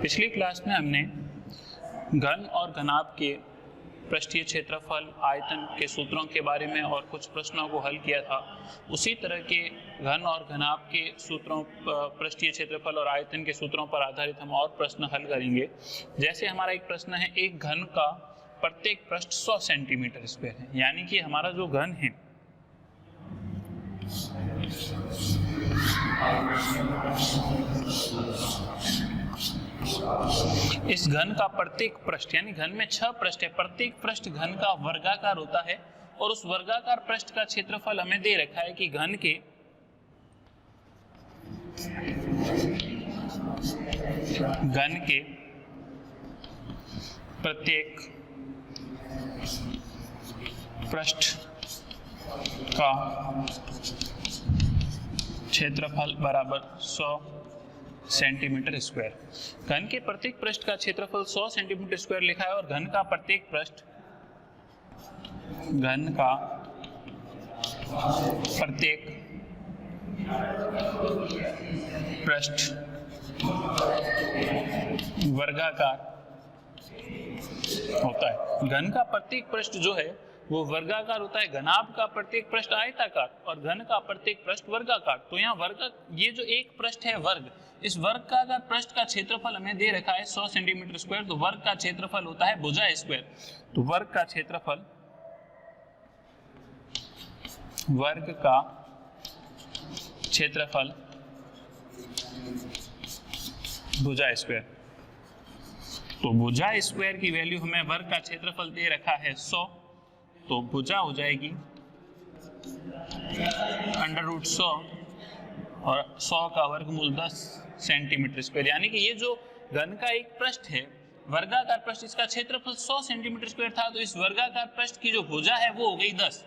पिछली क्लास में हमने घन और घनाभ के पृष्ठीय क्षेत्रफल, आयतन के सूत्रों के बारे में और कुछ प्रश्नों को हल किया था। उसी तरह के घन और घनाभ के सूत्रों, पृष्ठीय क्षेत्रफल और आयतन के सूत्रों पर आधारित हम और प्रश्न हल करेंगे। जैसे हमारा एक प्रश्न है, एक घन का प्रत्येक पृष्ठ 100 सेंटीमीटर स्क्वायर है, यानी कि हमारा जो घन है इस घन का प्रत्येक पृष्ठ, यानी घन में 6 पृष्ठ है, प्रत्येक पृष्ठ घन का वर्गाकार होता है और उस वर्गाकार पृष्ठ का क्षेत्रफल हमें दे रखा है कि घन के प्रत्येक पृष्ठ का क्षेत्रफल बराबर 100 सेंटीमीटर स्क्वायर। घन के प्रत्येक पृष्ठ का क्षेत्रफल 100 सेंटीमीटर स्क्वायर लिखा है और घन का प्रत्येक पृष्ठ वर्गाकार होता है। घन का प्रत्येक पृष्ठ जो है वो वर्गाकार होता है, घनाभ का प्रत्येक पृष्ठ आयताकार और घन का प्रत्येक पृष्ठ वर्गाकार। तो यहाँ ये जो एक पृष्ठ है वर्ग, इस वर्गाकार पृष्ठ का क्षेत्रफल हमें दे रखा है 100 सेंटीमीटर स्क्वायर। तो वर्ग का क्षेत्रफल होता है भुजा स्क्वायर। तो वर्ग का क्षेत्रफल भुजा स्क्वायर। तो भुजा स्क्वायर की वैल्यू हमें वर्ग का क्षेत्रफल दे रखा है 100, तो भुजा हो जाएगी √100 और 100 का वर्गमूल 10 सेंटीमीटर स्क्वायर। यानी कि ये जो घन का एक पृष्ठ है, वर्गाकार पृष्ठ, इसका क्षेत्रफल 100 सेंटीमीटर स्क्वायर था, तो इस वर्गाकार पृष्ठ की जो भुजा है वो हो गई 10।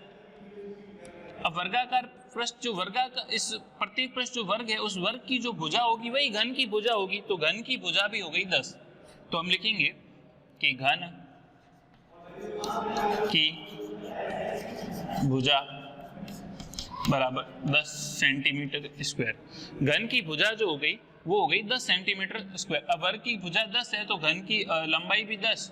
अब वर्गाकार पृष्ठ जो इस प्रत्येक पृष्ठ जो वर्ग है, उस वर्ग की जो भुजा होगी वही घन की भुजा होगी, तो घन की भुजा भी हो गई 10। तो हम लिखेंगे कि घन की भुजा बराबर 10 सेंटीमीटर स्क्वायर। घन की भुजा जो हो गई वो हो गई 10 सेंटीमीटर स्क्वायर। अब वर्ग की भुजा 10 है तो घन की लंबाई भी 10,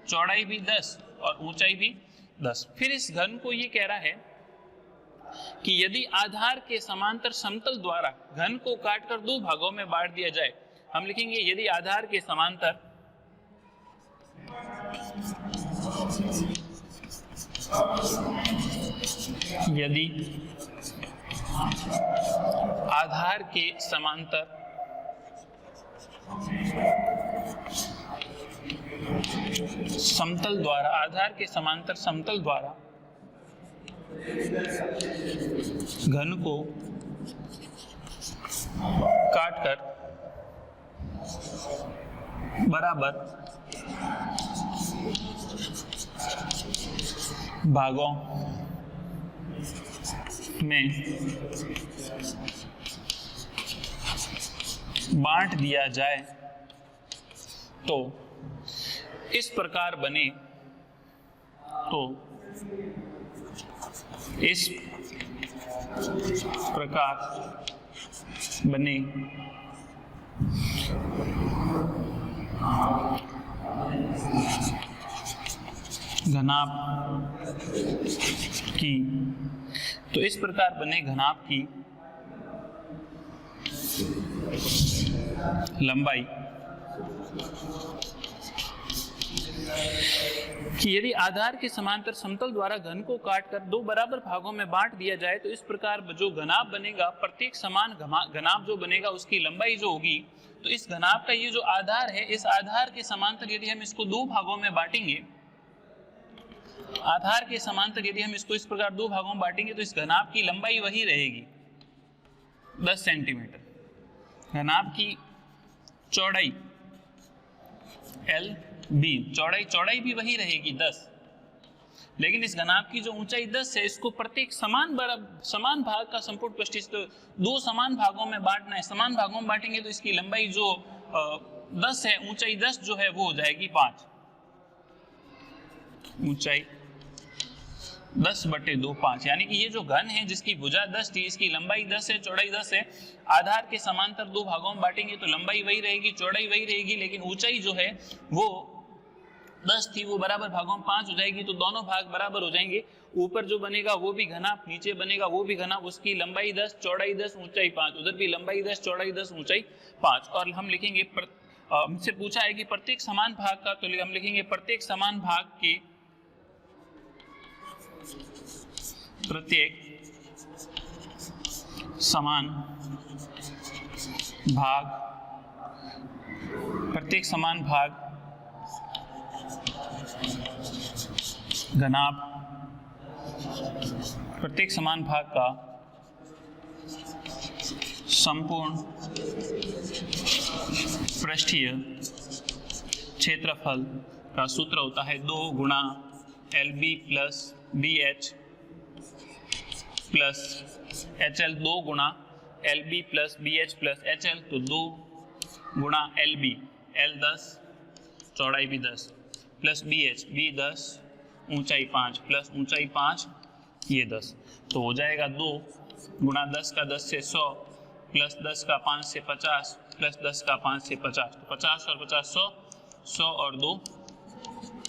चौड़ाई भी 10 और ऊंचाई भी 10। फिर इस घन को ये कह रहा है कि यदि आधार के समांतर समतल द्वारा घन को काटकर 2 भागों में बांट दिया जाए, हम लिखेंगे यदि आधार के समांतर समतल द्वारा घन को काटकर बराबर भागों में बांट दिया जाए तो इस प्रकार बने घनाभ की, तो इस प्रकार बने घनाभ की लंबाई कि यदि आधार के समांतर समतल द्वारा घन को काटकर 2 बराबर भागों में बांट दिया जाए तो इस प्रकार जो घनाभ बनेगा, प्रत्येक समान घनाभ जो बनेगा उसकी लंबाई जो होगी, तो इस घनाभ का ये जो आधार है, इस आधार के समांतर यदि हम इसको 2 भागों में बांटेंगे, आधार के समांतर यदि हम इसको इस प्रकार 2 भागों में बांटेंगे तो इस घनाभ की लंबाई वही रहेगी 10 सेंटीमीटर। घनाभ की चौड़ाई LB, चौड़ाई भी वही रहेगी 10, लेकिन इस घनाभ की जो ऊंचाई 10 है, इसको प्रत्येक समान भाग का संपूर्ण पृष्ठ, तो 2 समान भागों में बांटना है। समान भागों में बांटेंगे तो इसकी लंबाई जो 10 है, ऊंचाई 10 जो है वो हो जाएगी 5। ऊंचाई 10/2 5, यानी कि ये जो घन है जिसकी भुजा 10 थी, इसकी लंबाई 10 है, चौड़ाई 10 है, आधार के समांतर दो भागों में बांटेंगे तो लंबाई वही रहेगी, चौड़ाई वही रहेगी, लेकिन ऊंचाई जो है वो 10 थी, वो बराबर भागों में 5 हो जाएगी, तो दोनों भाग बराबर हो जाएंगे। ऊपर जो बनेगा वो भी घनाप, नीचे बनेगा वो भी घनाप, उसकी लंबाई 10, चौड़ाई 10, ऊंचाई 5, उधर भी लंबाई 10, चौड़ाई 10, ऊंचाई 5। और हम लिखेंगे हमसे पूछा है कि प्रत्येक समान भाग का, तो हम लिखेंगे प्रत्येक समान भाग के, प्रत्येक समान भाग, प्रत्येक समान भाग घनाभ, प्रत्येक समान भाग का संपूर्ण पृष्ठीय क्षेत्रफल का सूत्र होता है 2 गुणा LB plus BH plus HL, 2 गुणा LB plus BH plus HL, तो 2 गुणा LB, L 10, चौड़ाई भी 10, प्लस BH, B 10, ऊंचाई 5, प्लस ऊंचाई 5, ये 10, तो हो जाएगा 2 गुणा 10 का 10 से 100, प्लस 10 का 5 से 50, प्लस 10 का 5 से 50, तो 50 और 50 100, 100 और 2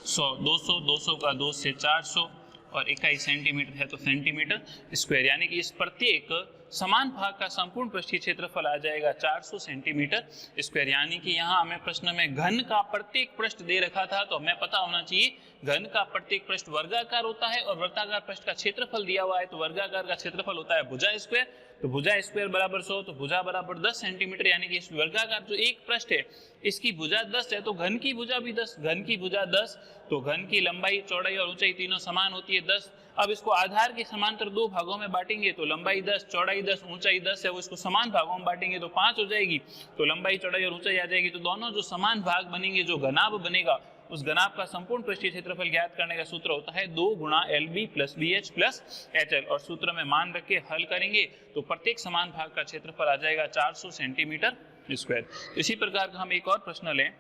100, 200, 200 का 2 से 400, और इकाई सेंटीमीटर है तो सेंटीमीटर स्क्वायर, यानी कि इस प्रत्येक समान भाग का संपूर्ण पृष्ठीय क्षेत्रफल आ जाएगा 400 सेंटीमीटर स्क्वायर। यानी कि यहाँ हमें प्रश्न में घन का प्रत्येक पृष्ठ दे रखा था, तो हमें पता होना चाहिए घन का प्रत्येक पृष्ठ वर्गाकार होता है और वृत्ताकार पृष्ठ का क्षेत्रफल दिया हुआ है, तो वर्गाकार का क्षेत्रफल होता है भुजा स्क्वायर, तो भुजा स्क्वायर बराबर 100, तो भुजा बराबर 10 सेंटीमीटर, यानी कि इस वर्गाकार जो एक पृष्ठ है इसकी भुजा 10 है, तो घन की भुजा भी 10, घन की भुजा 10, तो घन की लंबाई, चौड़ाई और ऊंचाई तीनों समान होती है 10। अब इसको आधार के समांतर दो भागों में बांटेंगे तो लंबाई 10, चौड़ाई 10, ऊंचाई 10 है, वो इसको समान भागों में बांटेंगे तो 5 हो जाएगी, तो लंबाई, चौड़ाई और ऊंचाई आ जाएगी, तो दोनों जो समान भाग बनेंगे, जो घनाभ बनेगा, उस घनाभ का संपूर्ण पृष्ठीय क्षेत्रफल ज्ञात करने का सूत्र होता है 2 गुणा LB plus BH plus HL, और सूत्र में मान रख के हल करेंगे तो प्रत्येक समान भाग का क्षेत्रफल आ जाएगा 400 सेंटीमीटर स्क्वायर। इसी प्रकार का हम एक और प्रश्न लें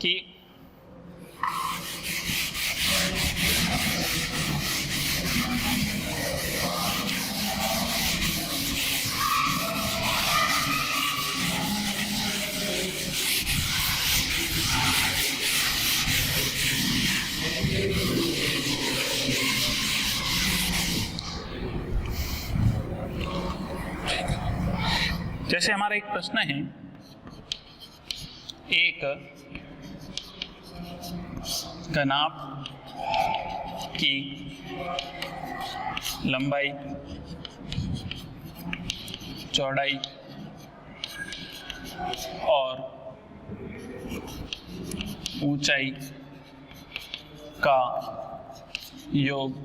कि जैसे हमारा एक प्रश्न है, एक घनाभ की लंबाई, चौड़ाई और ऊंचाई का योग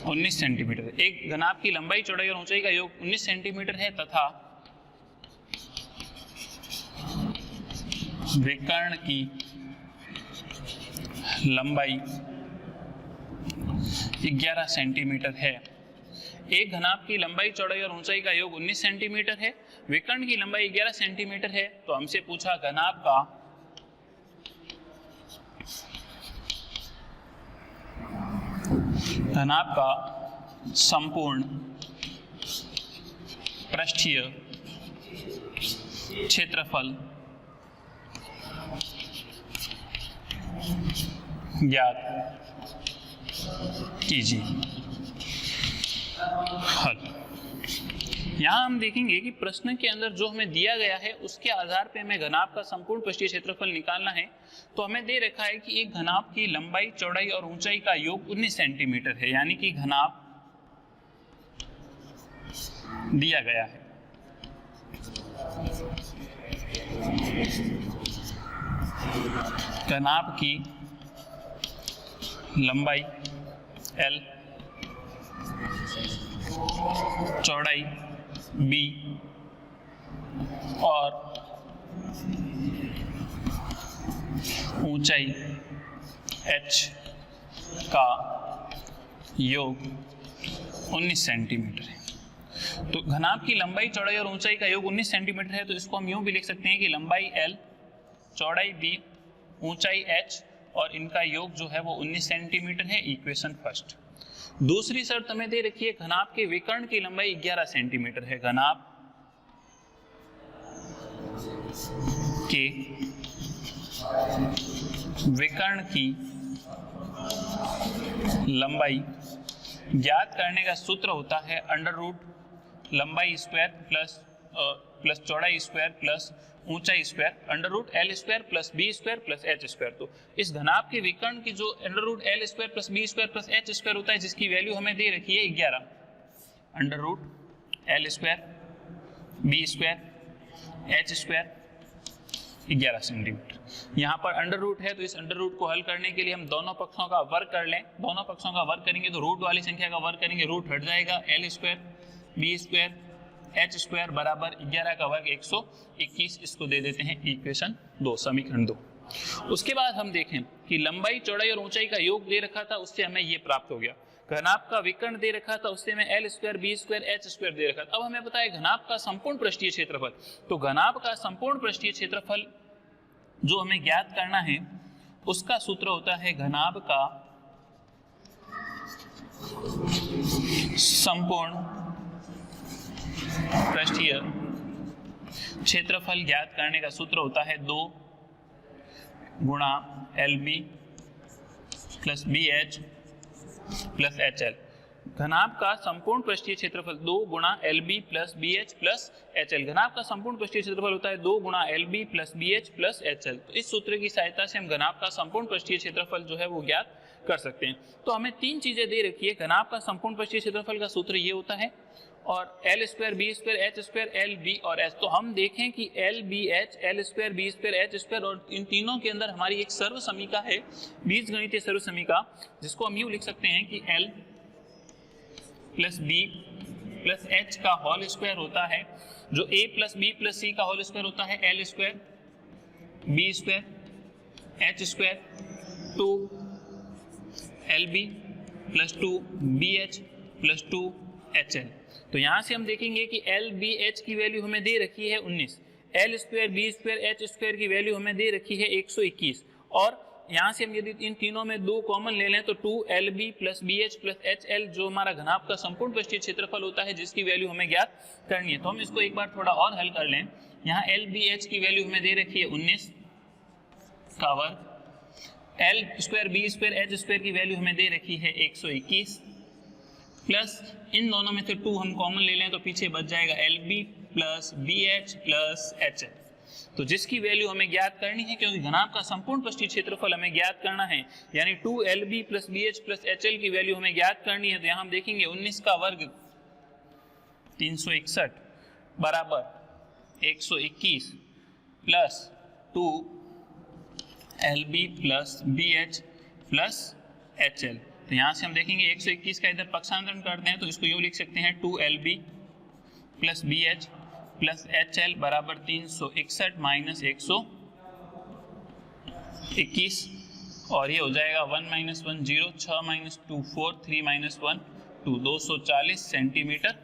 19 सेंटीमीटर। एक घनाभ की लंबाई, चौड़ाई और ऊंचाई का योग 19 सेंटीमीटर है तथा विकर्ण की लंबाई 11 सेंटीमीटर है। एक घनाभ की लंबाई, चौड़ाई और ऊंचाई का योग 19 सेंटीमीटर है, विकर्ण की लंबाई 11 सेंटीमीटर है, तो हमसे पूछा घनाभ का संपूर्ण पृष्ठीय क्षेत्रफल ज्ञात कीजिए। हल। यहाँ हम देखेंगे कि प्रश्न के अंदर जो हमें दिया गया है उसके आधार पे हमें घनाभ का संपूर्ण पृष्ठीय क्षेत्रफल निकालना है। तो हमें दे रखा है कि एक घनाभ की लंबाई, चौड़ाई और ऊंचाई का योग 19 सेंटीमीटर है, यानी कि घनाभ दिया गया है। घनाभ की लंबाई L, चौड़ाई B और ऊंचाई H का योग 19 सेंटीमीटर है। तो घनाभ की लंबाई, चौड़ाई और ऊंचाई का योग 19 सेंटीमीटर है, तो इसको हम यूं भी लिख सकते हैं कि लंबाई L, चौड़ाई B, ऊंचाई H और इनका योग जो है वो 19 सेंटीमीटर है, इक्वेशन फर्स्ट। दूसरी शर्त हमें दे रखी है घनाभ के विकर्ण की लंबाई 11 सेंटीमीटर है। घनाभ के विकर्ण की लंबाई ज्ञात करने का सूत्र होता है अंडर रूट लंबाई स्क्वायर प्लस चौड़ाई स्क्वायर प्लस ऊंचाई square under root L square plus B square plus H square. तो इस घनाभ के विकर्ण की जो under root L square plus B square plus H square होता है, जिसकी वैल्यू हमें दे रखी है 11, under root L square B square H square 11 centimetre. यहाँ पर अंडर रूट है, तो इस अंडर रूट को हल करने के लिए हम दोनों पक्षों का वर्ग कर लें। दोनों पक्षों का वर्ग करेंगे तो रूट वाली संख्या का वर्ग करेंगे, रूट हट जाएगा, L square B square H square बराबर 11 का वर्ग 121। इसको दे देते हैं इक्वेशन 2, समीकरण 2। उसके बाद हम देखें कि लंबाई चौड़ाई और ऊंचाई का योग दे रखा था, उससे हमें ये प्राप्त हो गया। घनाभ का विकर्ण दे रखा था, उससे हमें L square B square H square दे रखा था। अब हमें पता है घनाभ का संपूर्ण पृष्ठीय क्षेत्रफल। तो घनाभ का संपूर्ण पृष्ठीय क्षेत्रफल जो हमें ज्ञात करना है, उसका सूत्र होता है घनाभ का संपूर्ण पृष्ठीय क्षेत्रफल ज्ञात करने का सूत्र होता है 2 गुणा L B plus B H plus H L. घनाभ का संपूर्ण पृष्ठीय क्षेत्रफल 2 गुणा L B plus B H plus H L. घनाभ का संपूर्ण पृष्ठीय क्षेत्रफल होता है 2 गुणा L B plus B H plus H L. तो इस सूत्र की सहायता से हम घनाभ का संपूर्ण पृष्ठीय क्षेत्रफल जो है वो ज्ञात कर सकते हैं। तो हमें 3 चीजें दे रखी है। घनाभ का संपूर्ण पृष्ठीय क्षेत्रफल का सूत्र ये होता है, और L square B square H square L B और एच। तो हम देखें कि L B H L square B square H square और इन तीनों के अंदर हमारी एक सर्व समीका है, बीजगणितीय सर्व समीका, जिसको हम यूं लिख सकते हैं कि L plus B plus H का होल स्क्वायर होता है, जो A plus B plus C का होल स्क्वायर होता है L square B square H square 2 L B plus 2 B H plus 2 H L. तो यहाँ से हम देखेंगे कि एल बी एच की वैल्यू हमें दे रखी है 19, L square B square H square की वैल्यू हमें दे रखी है 121, और यहाँ से हम यदि इन तीनों में 2 कॉमन ले लें तो 2 L B plus B H plus H L जो हमारा घनाभ का संपूर्ण पृष्ठीय क्षेत्रफल होता है, जिसकी वैल्यू हमें ज्ञात करनी है। तो हम इसको एक बार थोड़ा और हल कर लें। यहाँ एल बी एच की वैल्यू हमें दे रखी है 19 का वर्ग, L square B square H square की वैल्यू हमें दे रखी है 121, प्लस इन दोनों में से 2 हम कॉमन ले लें तो पीछे बच जाएगा L B plus B H plus H L. तो जिसकी वैल्यू हमें ज्ञात करनी है, क्योंकि घनाभ का संपूर्ण पृष्ठीय क्षेत्रफल हमें ज्ञात करना है, यानी 2 L B plus B H plus H L की वैल्यू हमें ज्ञात करनी है। तो यहाँ हम देखेंगे 19 का वर्ग 361 बराबर 121 plus 2 L B plus B H plus H L. तो यहाँ से हम देखेंगे 121 का इधर पक्षांतरण करते हैं तो इसको यूँ लिख सकते हैं 2LB plus BH plus HL बराबर 361 माइनस 121, और ये हो जाएगा 1 - 1 0, 6 - 2 4, 3 - 1 2, 240 सेंटीमीटर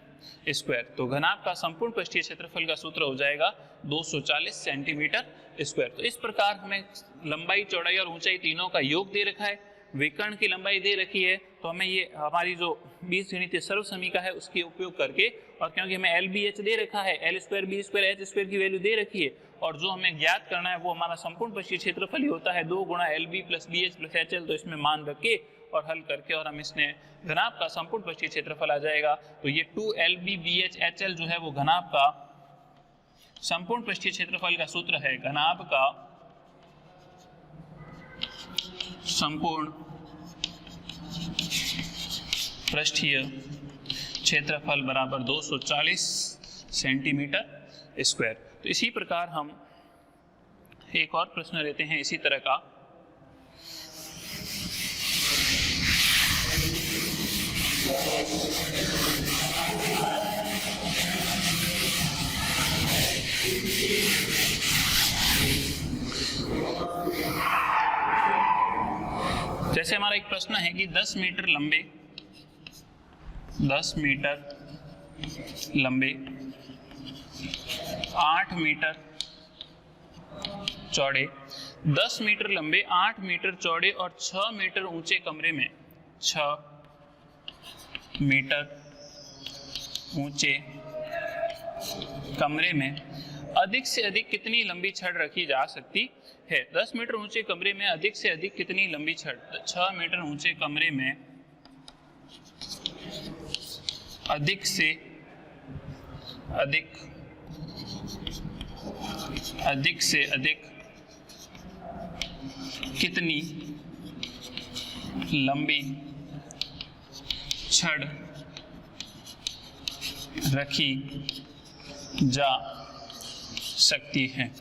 स्क्वायर। तो घनाभ का संपूर्ण पृष्ठीय क्षेत्रफल का सूत्र हो जाएगा 240 सेंटीमीटर स्क्वायर। तो इस प्रकार हमें लंबाई चौड़ाई और ऊंचाई तीनों का योग दे रखा है, विकर्ण की लंबाई दे रखी है, तो हमें ये हमारी जो बीजगणितीय सर्व समीका है उसके उपयोग करके, और क्योंकि हमें एल बी एच दे रखा है, L square B square H square की वैल्यू दे रखी है, और जो हमें ज्ञात करना है वो हमारा संपूर्ण पृष्ठीय क्षेत्रफल ही होता है 2 गुणा L B plus B H plus H L. तो इसमें मान रख के और हल करके और हम इसमें घनाभ का संपूर्ण पृष्ठीय क्षेत्रफल आ जाएगा। तो ये 2 L B B H H L जो है वो घनाभ का संपूर्ण पृष्ठीय क्षेत्रफल का सूत्र है। घनाभ का संपूर्ण पृष्ठीय क्षेत्रफल बराबर 240 सेंटीमीटर स्क्वायर। तो इसी प्रकार हम एक और प्रश्न लेते हैं इसी तरह का। जैसे हमारा एक प्रश्न है कि 10 मीटर लंबे 8 मीटर चौड़े 10 मीटर लंबे, 8 मीटर चौड़े और 6 मीटर ऊंचे कमरे में, 6 मीटर ऊंचे कमरे में अधिक से अधिक कितनी लंबी छड़ रखी जा सकती है? 10 मीटर ऊंचे कमरे में अधिक से अधिक कितनी लंबी छड़? 6 मीटर ऊंचे कमरे में अधिक से अधिक कितनी लंबी छड़ रखी जा सकती है?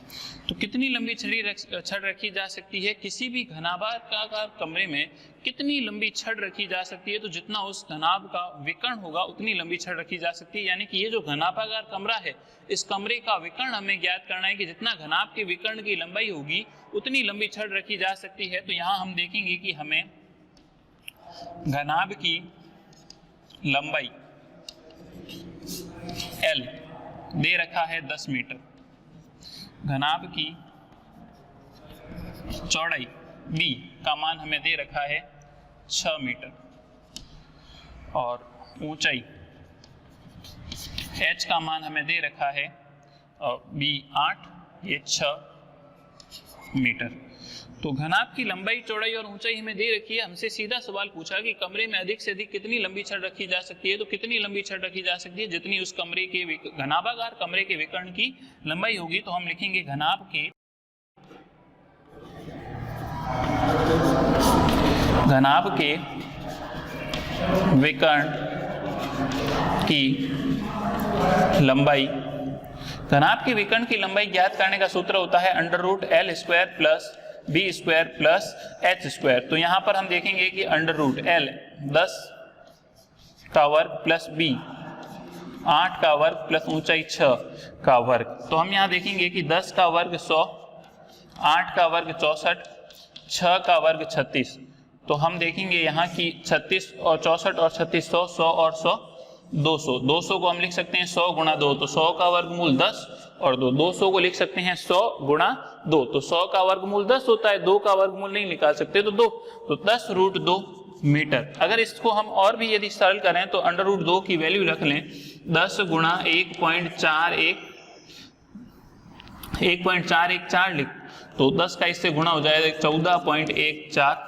तो कितनी लंबी छड़ रखी जा सकती है? किसी भी घनाभागाकार कमरे में कितनी लंबी छड़ रखी जा सकती है? तो जितना उस घनाभ का विकर्ण होगा उतनी लंबी छड़ रखी जा सकती है। यानी कि ये जो घनाभागाकार कमरा है, इस कमरे का विकर्ण हमें ज्ञात करना है कि जितना घनाभ के विकर्ण की लंबाई होगी उतनी लंबी छड़ रखी जा सकती है। तो यहाँ हम देखेंगे कि हमें घनाभ की लंबाई L दे रखा है 10 मीटर, घनाभ की चौड़ाई B का मान हमें दे रखा है 6 मीटर और ऊंचाई H का मान हमें दे रखा है B 8, ये 6 मीटर। तो घनाभ की लंबाई, चौड़ाई और ऊंचाई हमें दे रखी है। हमसे सीधा सवाल पूछा कि कमरे में अधिक से अधिक कितनी लंबी छड़ रखी जा सकती है। तो कितनी लंबी छड़ रखी जा सकती है? जितनी उस कमरे के घनाभागाकार कमरे के विकर्ण की लंबाई होगी। तो हम लिखेंगे घनाभ के विकर्ण की लंबाई। घनाभ के विकर्ण की लंबाई ज्ञात करने का सूत्र होता है √L² plus B square plus H square. तो यहां पर हम देखेंगे कि √L 10 का वर्ग प्लस B 8 का वर्ग प्लस ऊंचाई 6 का वर्ग। तो हम यहां देखेंगे कि 10 का वर्ग 100, 8 का वर्ग 64, 6 का वर्ग 36। तो हम देखेंगे यहाँ की 36 और 64 और 36 100, 100 और 100 200। 200 को हम लिख सकते हैं 100 गुणा 2, तो 100 का वर्गमूल 10 और 2। 200 को लिख सकते हैं 100 गुणा 2, तो 100 का वर्गमूल 10 होता है, 2 का वर्गमूल नहीं निकाल सकते तो 2, तो 10√2 मीटर। अगर इसको हम और भी यदि सरल करें तो √2 की वैल्यू रख लें 10 गुणा 1.414 लिख, तो 10 का इससे गुणा हो जाएगा 14.14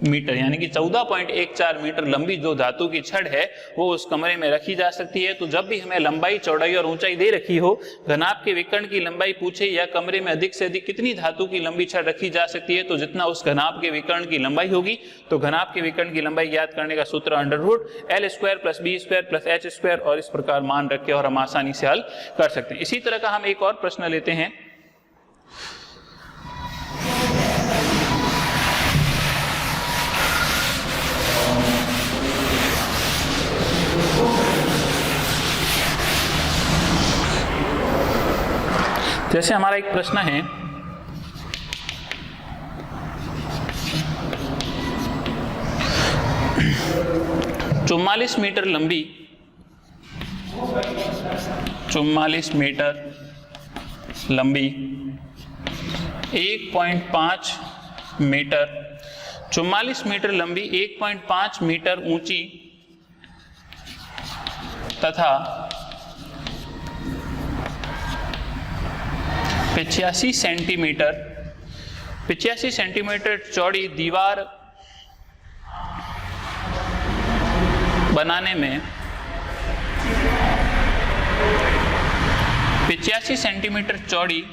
मीटर। यानी कि 14.14 मीटर लंबी जो धातु की छड़ है वो उस कमरे में रखी जा सकती है। तो जब भी हमें लंबाई, चौड़ाई और ऊंचाई दे रखी हो, घनाभ के विकर्ण की लंबाई पूछे या कमरे में अधिक से अधिक कितनी धातु की लंबी छड़ रखी जा सकती है, तो जितना उस घनाभ के विकर्ण की लंबाई होगी, तो घनाभ के विकर्ण की लंबाई ज्ञात करने का सूत्र √L² plus B square plus H square, और इस प्रकार मान रख के और हम आसानी से हल कर सकते हैं। इसी तरह का हम एक और प्रश्न लेते हैं। जैसे हमारा एक प्रश्न है, चौवालीस मीटर लंबी 1.5 मीटर 44 मीटर लंबी 1.5 मीटर ऊंची तथा 85 सेंटीमीटर चौड़ी दीवार बनाने में 85 सेंटीमीटर चौड़ी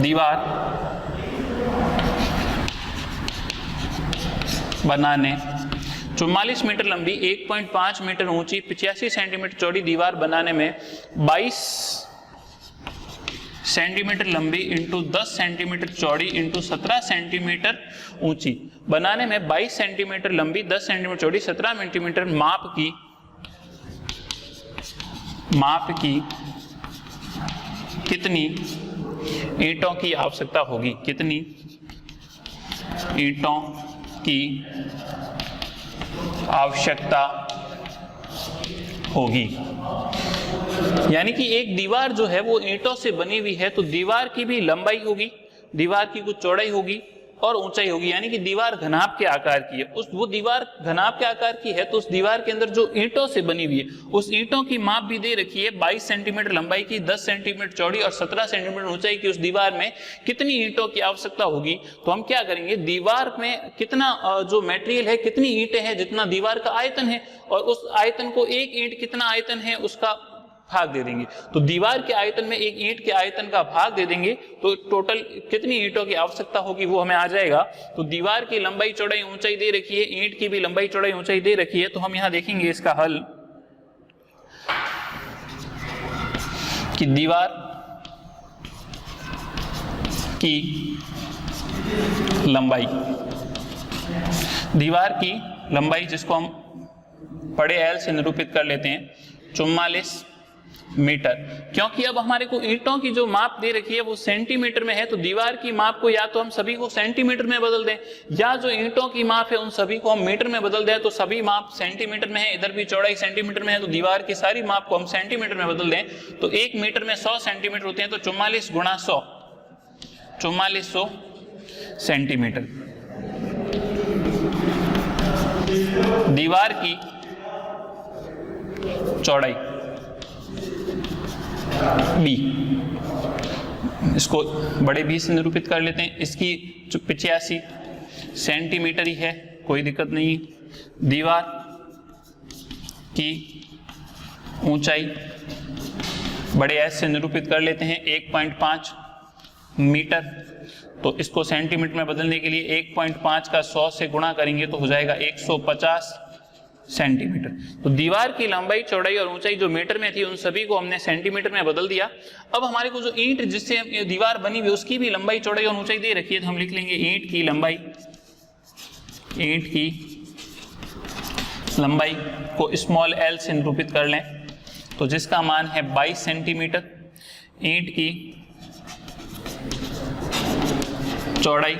दीवार बनाने 44 मीटर लंबी 1.5 मीटर ऊंची 85 सेंटीमीटर चौड़ी दीवार बनाने में 22 सेंटीमीटर लंबी इंटू 10 सेंटीमीटर चौड़ी इंटू 17 सेंटीमीटर ऊंची बनाने में 22 सेंटीमीटर लंबी 10 सेंटीमीटर चौड़ी 17 सेंटीमीटर माप की कितनी ईंटों की आवश्यकता होगी, कितनी ईंटों की आवश्यकता होगी। यानी कि एक दीवार जो है वो ईंटों से बनी हुई है, तो दीवार की भी लंबाई होगी, दीवार की कुछ चौड़ाई होगी और ऊंचाई होगी। यानी कि दीवार घनाभ के आकार की है। वो दीवार घनाभ के आकार की है, तो उस दीवार के अंदर जो ईंटों से बनी हुई है, उस ईंटों की माप भी दे रखी है 22 सेंटीमीटर लंबाई की, 10 सेंटीमीटर चौड़ी और 17 सेंटीमीटर ऊंचाई की। उस दीवार में कितनी ईंटों की आवश्यकता होगी? तो हम क्या करेंगे, दीवार में कितना जो मटेरियल है, कितनी ईंटें हैं, जितना दीवार का आयतन है, और उस आयतन को एक ईंट कितना आयतन है उसका भाग दे देंगे। तो दीवार के आयतन में एक ईंट के आयतन का भाग दे देंगे, तो टोटल कितनी ईंटों की आवश्यकता होगी वो हमें आ जाएगा। तो दीवार की लंबाई चौड़ाई ऊंचाई दे रखी है, ईंट की भी लंबाई चौड़ाई ऊंचाई दे रखी है। तो हम यहां देखेंगे इसका हल कि दीवार की लंबाई, दीवार की लंबाई जिसको हम बड़े एल से निरूपित कर लेते हैं 44 मीटर। क्योंकि अब हमारे को ईंटों की जो माप दे रखी है वो सेंटीमीटर में है, तो दीवार की माप को या तो हम सभी को सेंटीमीटर में बदल दें, या जो ईंटों की माप है उन सभी को हम मीटर में बदल दें। तो सभी माप सेंटीमीटर में है, इधर भी चौड़ाई सेंटीमीटर में है, तो दीवार की सारी माप को हम सेंटीमीटर में बदल दें। तो 1 मीटर में 100 सेंटीमीटर होते हैं, तो 44 गुणा 100, 4400 सेंटीमीटर। दीवार की चौड़ाई बी, इसको बड़े बी से निरूपित कर लेते हैं। इसकी 85 सेंटीमीटर ही है, कोई दिक्कत नहीं। दीवार की ऊंचाई बड़े एस से निरूपित कर लेते हैं 1.5 मीटर। तो इसको सेंटीमीटर में बदलने के लिए 1.5 का 100 से गुणा करेंगे तो हो जाएगा 150 सेंटीमीटर। तो दीवार की लंबाई चौड़ाई और ऊंचाई जो मीटर में थी उन सभी को हमने सेंटीमीटर में बदल दिया। अब हमारे को जो ईंट जिससे दीवार बनी हुई उसकी भी लंबाई चौड़ाई और ऊंचाई दे रखी है, तो हम लिख लेंगे ईंट की लंबाई, ईंट की लंबाई को स्मॉल एल से निरूपित कर लें, तो जिसका मान है 22 सेंटीमीटर। ईंट की चौड़ाई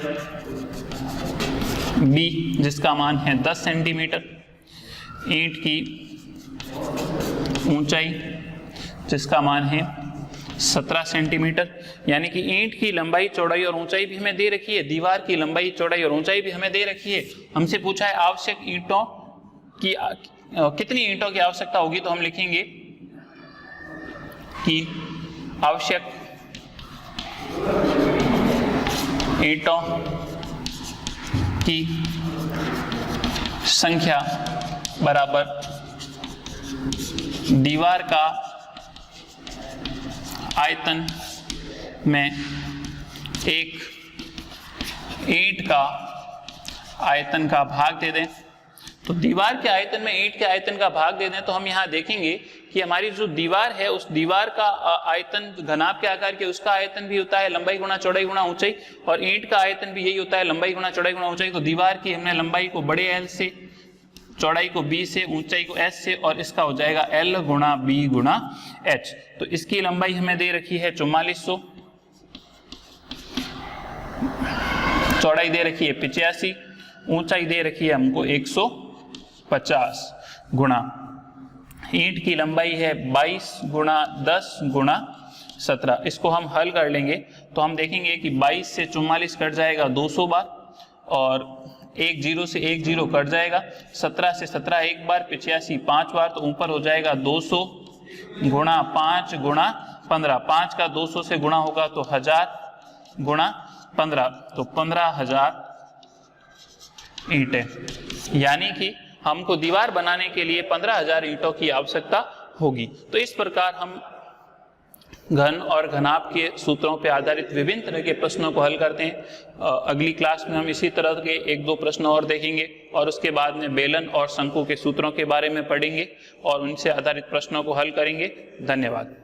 बी जिसका मान है 10 सेंटीमीटर। ईंट की ऊंचाई जिसका मान है 17 सेंटीमीटर। यानी कि ईंट की लंबाई चौड़ाई और ऊंचाई भी हमें दे रखी है, दीवार की लंबाई चौड़ाई और ऊंचाई भी हमें दे रखी है। हमसे पूछा है आवश्यक ईंटों की कितनी ईंटों की आवश्यकता होगी, तो हम लिखेंगे कि आवश्यक ईंटों की संख्या बराबर दीवार का आयतन में एक ईंट का आयतन का भाग दे दें। तो दीवार के आयतन में ईंट के आयतन का भाग दे दें, तो हम यहाँ देखेंगे कि हमारी जो दीवार है उस दीवार का आयतन घनाभ के आकार के, उसका आयतन भी होता है लंबाई गुणा चौड़ाई गुणा ऊंचाई, और ईंट का आयतन भी यही होता है लंबाई गुणा चौड़ाई गुणा ऊंचाई। तो दीवार की हमने लंबाई को बड़े एल से, चौड़ाई को बी से, ऊंचाई को एच से, और इसका हो जाएगा एल गुणा बी गुणा एच। तो इसकी लंबाई हमें दे रखी है 4400, चौड़ाई दे रखी है 85, ऊंचाई दे रखी है हमको 150 गुणा ईंट की लंबाई है 22 गुणा 10 गुणा 17। इसको हम हल कर लेंगे तो हम देखेंगे कि 22 से 44 कट जाएगा 200 बार, और 1 0 से 1 0 कट जाएगा, 17 से 17 एक बार, 85 5 बार, तो ऊपर हो जाएगा 200 गुणा 5 गुणा 15। 5 का 200 से गुणा होगा तो 1000 गुणा 15, तो 15,000 ईंटें। यानी कि हमको दीवार बनाने के लिए 15,000 ईंटों की आवश्यकता होगी। तो इस प्रकार हम घन और घनाभ के सूत्रों पर आधारित विभिन्न तरह के प्रश्नों को हल करते हैं। अगली क्लास में हम इसी तरह के 1-2 प्रश्न और देखेंगे, और उसके बाद में बेलन और शंकु के सूत्रों के बारे में पढ़ेंगे और उनसे आधारित प्रश्नों को हल करेंगे। धन्यवाद।